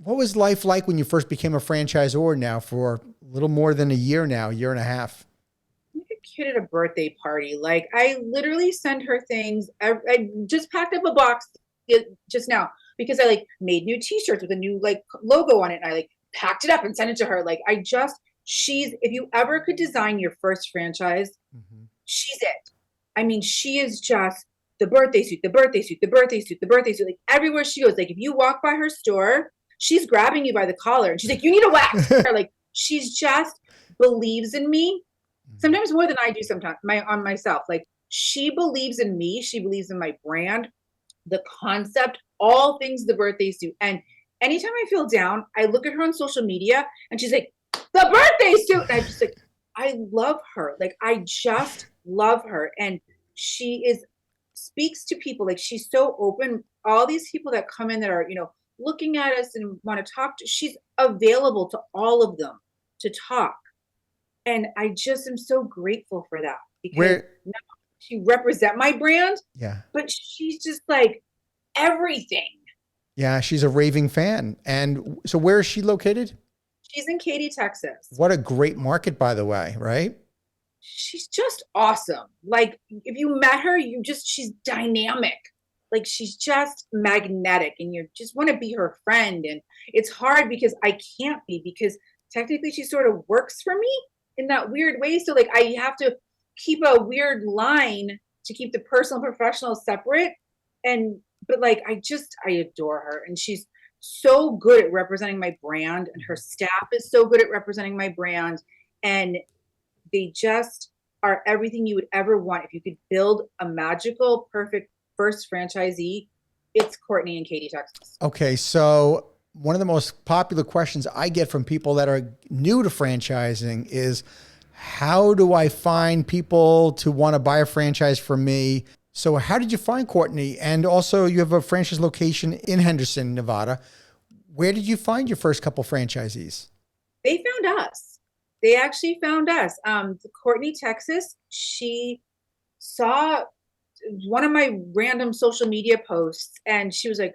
What was life like when you first became a franchisor now for a little more than a year now, year and a half? Like a kid at a birthday party. Like I literally send her things. I just packed up a box just now because I like made new T-shirts with a new like logo on it, and I like packed it up and sent it to her. Like I just, she's, if you ever could design your first franchise, Mhm. she's it. I mean, she is just the birthday suit, the birthday suit, the birthday suit, the birthday suit. Like everywhere she goes, like if you walk by her store, she's grabbing you by the collar and she's like, "You need a wax." Like she's just believes in me Mhm. sometimes more than I do sometimes my on myself. Like she believes in me, she believes in my brand, the concept, all things the birthday suit. And anytime I feel down, I look at her on social media and she's like, "The birthday suit." And I just like, I love her. Like I just love her. And she is speaks to people. Like she's so open. All these people that come in that are, looking at us and want to talk to, she's available to all of them to talk. And I just am so grateful for that because Where, not only she represent my brand, yeah. but she's just like everything. Yeah, she's a raving fan. And so where is she located? She's in Katy, Texas. What a great market, by the way, right? She's just awesome. Like if you met her, she's dynamic. Like she's just magnetic and you just want to be her friend. And it's hard because I can't be because technically she sort of works for me in that weird way. So like I have to keep a weird line to keep the personal and professional separate. And but like I adore her and she's so good at representing my brand and her staff is so good at representing my brand. And they just are everything you would ever want. If you could build a magical, perfect first franchisee, it's Courtney and Katy, Texas. Okay, so one of the most popular questions I get from people that are new to franchising is how do I find people to want to buy a franchise from me? So, how did you find Courtney? And also, you have a franchise location in Henderson, Nevada. Where did you find your first couple franchisees? They found us. They actually found us. Courtney, Texas, she saw one of my random social media posts and she was like,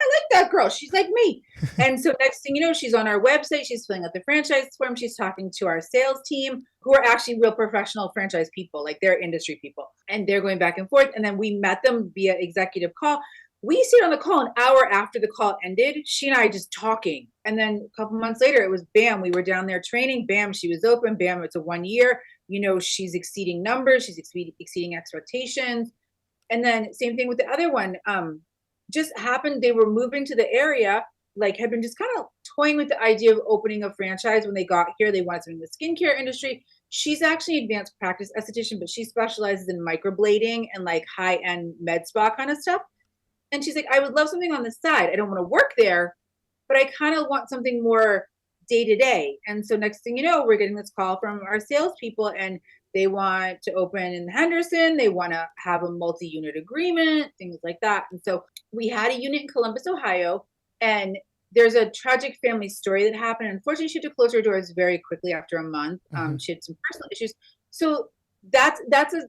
"I like that girl. She's like me." And so next thing you know, she's on our website. She's filling out the franchise form. She's talking to our sales team, who are actually real professional franchise people, like they're industry people. And they're going back and forth. And then we met them via executive call. We stayed on the call an hour after the call ended. She and I just talking. And then a couple months later, it was bam, we were down there training. Bam, she was open. Bam, it's a 1 year. She's exceeding numbers. She's exceeding expectations. And then same thing with the other one. Just happened they were moving to the area, like had been just kind of toying with the idea of opening a franchise when they got here. They wanted something in the skincare industry. She's actually advanced practice esthetician, but she specializes in microblading and like high-end med spa kind of stuff. And she's like, "I would love something on the side. I don't want to work there, but I kind of want something more day to day." And so next thing you know, we're getting this call from our salespeople and they want to open in Henderson. They want to have a multi-unit agreement, things like that. And so we had a unit in Columbus, Ohio, and there's a tragic family story that happened. Unfortunately, she had to close her doors very quickly after a month. Mhm. She had some personal issues. So that's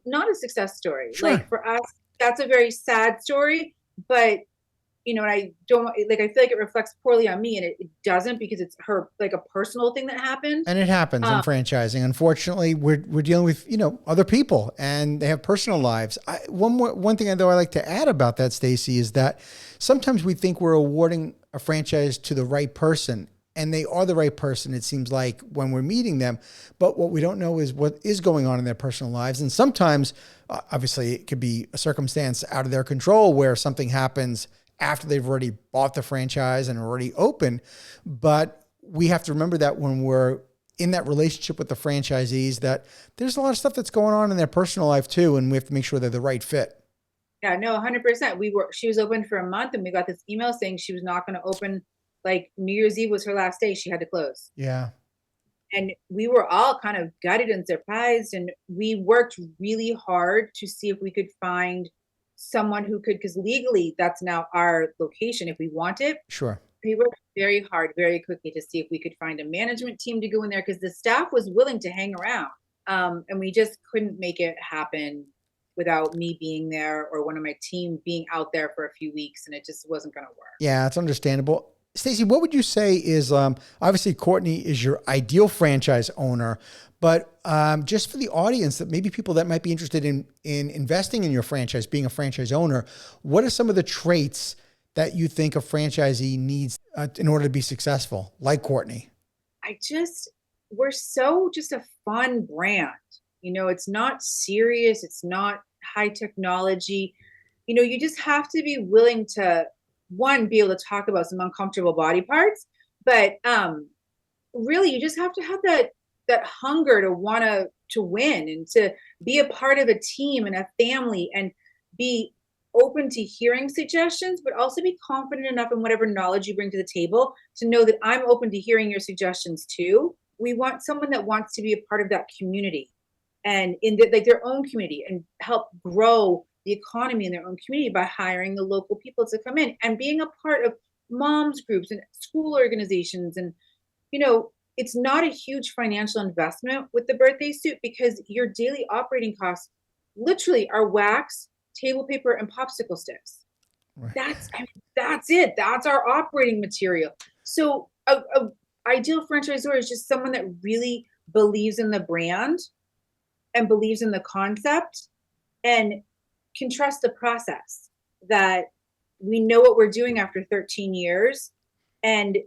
not a success story. Sure. Like for us, that's a very sad story. But and I don't like, I feel like it reflects poorly on me and it doesn't because it's her, like a personal thing that happened. And it happens in Um, franchising. Unfortunately, we're dealing with other people, and they have personal lives. One thing though I like to add about that, Stacy, is that sometimes we think we're awarding a franchise to the right person, and they are the right person. It seems like when we're meeting them, but what we don't know is what is going on in their personal lives, and sometimes, obviously, it could be a circumstance out of their control where something happens after they've already bought the franchise and already open, but we have to remember that when we're in that relationship with the franchisees, that there's a lot of stuff that's going on in their personal life too, and we have to make sure they're the right fit. yeah, no, 100%. She was open for a month and we got this email saying she was not going to open. Like New Year's Eve was her last day. She had to close. Yeah, And we were all kind of gutted and surprised. And we worked really hard to see if we could find someone who could, because legally that's now our location if we want it. sure. We worked very hard, very quickly to see if we could find a management team to go in there because the staff was willing to hang around. And we just couldn't make it happen without me being there or one of my team being out there for a few weeks, and it just wasn't going to work. Yeah, it's understandable. Stacey, what would you say is obviously Courtney is your ideal franchise owner, but just for the audience that maybe people that might be interested in investing in your franchise, being a franchise owner, what are some of the traits that you think a franchisee needs in order to be successful, like Courtney? We're so just a fun brand. It's not serious. It's not high technology. You just have to be willing to, one, be able to talk about some uncomfortable body parts, but really you just have to have that hunger to want to win and to be a part of a team and a family and be open to hearing suggestions, but also be confident enough in whatever knowledge you bring to the table to know that I'm open to hearing your suggestions too. We want someone that wants to be a part of that community and like their own community and help grow the economy in their own community by hiring the local people to come in and being a part of moms groups and school organizations. And it's not a huge financial investment with the birthday suit because your daily operating costs literally are wax, table paper, and popsicle sticks. Right. That's it. That's our operating material. So a ideal franchisor is just someone that really believes in the brand and believes in the concept and can trust the process, that we know what we're doing after 13 years and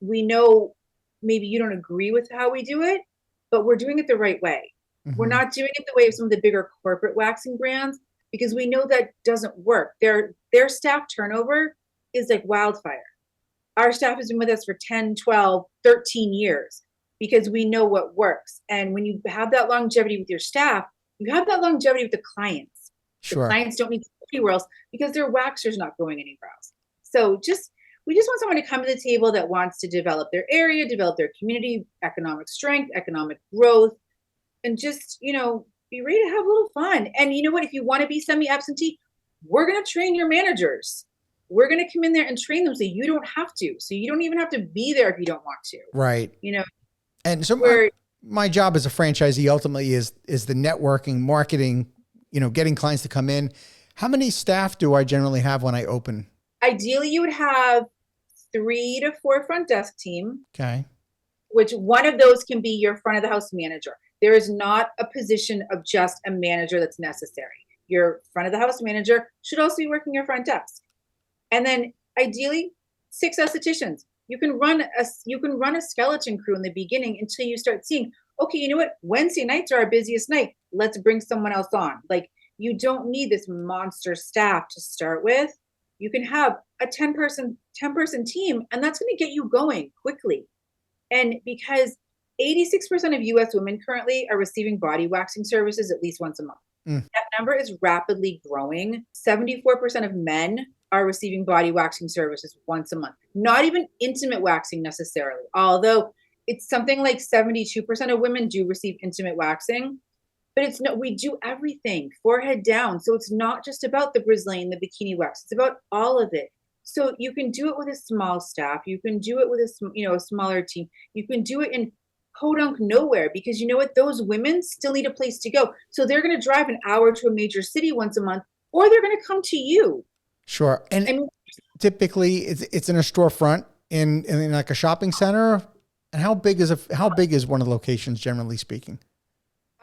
we know maybe you don't agree with how we do it, but we're doing it the right way. Mm-hmm. We're not doing it the way of some of the bigger corporate waxing brands because we know that doesn't work. Their staff turnover is like wildfire. Our staff has been with us for 10, 12, 13 years because we know what works. And when you have that longevity with your staff, you have that longevity with the clients. Sure. The clients don't need to go anywhere else because their waxer's not going anywhere else. So we just want someone to come to the table that wants to develop their area, develop their community, economic strength, economic growth, and just, be ready to have a little fun. And you know what? If you want to be semi-absentee, we're going to train your managers. We're going to come in there and train them so you don't have to. So you don't even have to be there if you don't want to. Right. And so my job as a franchisee ultimately is the networking, marketing, getting clients to come in. How many staff do I generally have when I open? Ideally, you would have 3 to 4 front desk team. Okay. Which one of those can be your front of the house manager. There is not a position of just a manager that's necessary. Your front of the house manager should also be working your front desk. And then ideally 6 estheticians. You can run a skeleton crew in the beginning until you start seeing, okay, you know what? Wednesday nights are our busiest night. Let's bring someone else on. Like, you don't need this monster staff to start with. You can have a 10-person team, and that's going to get you going quickly. And because 86% of US women currently are receiving body waxing services at least once a month. That number is rapidly growing. 74% of men are receiving body waxing services once a month. Not even intimate waxing necessarily, although it's something like 72% of women do receive intimate waxing. But we do everything forehead down. So it's not just about the Brazilian, the bikini wax. It's about all of it. So you can do it with a small staff. You can do it with a smaller team. You can do it in podunk nowhere because you know what? Those women still need a place to go. So they're going to drive an hour to a major city once a month, or they're going to come to you. Sure. And typically it's in a storefront in like a shopping center. And how big is one of the locations, generally speaking?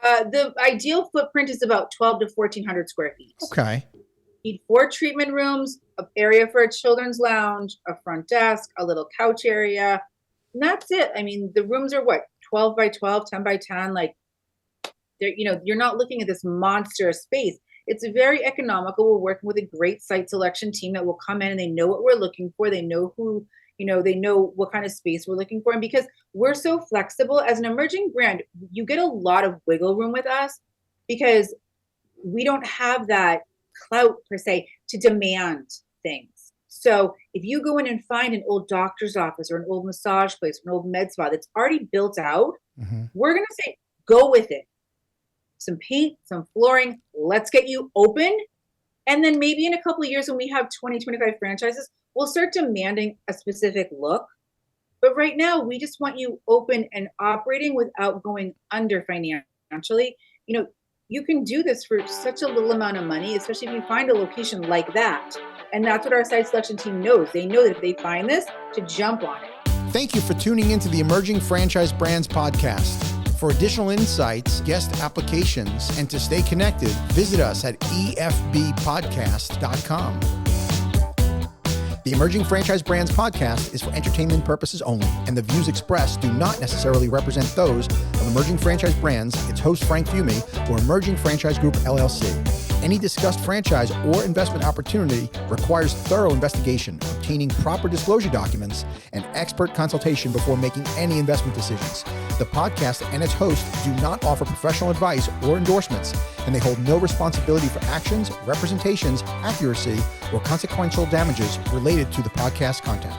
The ideal footprint is about 12 to 1,400 square feet. Okay. You need 4 treatment rooms, an area for a children's lounge, a front desk, a little couch area. And that's it. I mean, the rooms are 12 by 12, 10 by 10. Like, you're not looking at this monster space. It's very economical. We're working with a great site selection team that will come in and they know what we're looking for. They know they know what kind of space we're looking for. And because we're so flexible as an emerging brand, you get a lot of wiggle room with us because we don't have that clout per se to demand things. So if you go in and find an old doctor's office or an old massage place, or an old med spa that's already built out, we're going to say, go with it. Some paint, some flooring, let's get you open. And then maybe in a couple of years when we have 20, 25 franchises, we'll start demanding a specific look. But right now, we just want you open and operating without going under financially. You can do this for such a little amount of money, especially if you find a location like that. And that's what our site selection team knows. They know that if they find this, to jump on it. Thank you for tuning into the Emerging Franchise Brands podcast. For additional insights, guest applications, and to stay connected, visit us at efbpodcast.com. The Emerging Franchise Brands podcast is for entertainment purposes only, and the views expressed do not necessarily represent those of Emerging Franchise Brands, its host Frank Fiume, or Emerging Franchise Group LLC. Any discussed franchise or investment opportunity requires thorough investigation, obtaining proper disclosure documents, and expert consultation before making any investment decisions. The podcast and its host do not offer professional advice or endorsements, and they hold no responsibility for actions, representations, accuracy, or consequential damages related to the podcast content.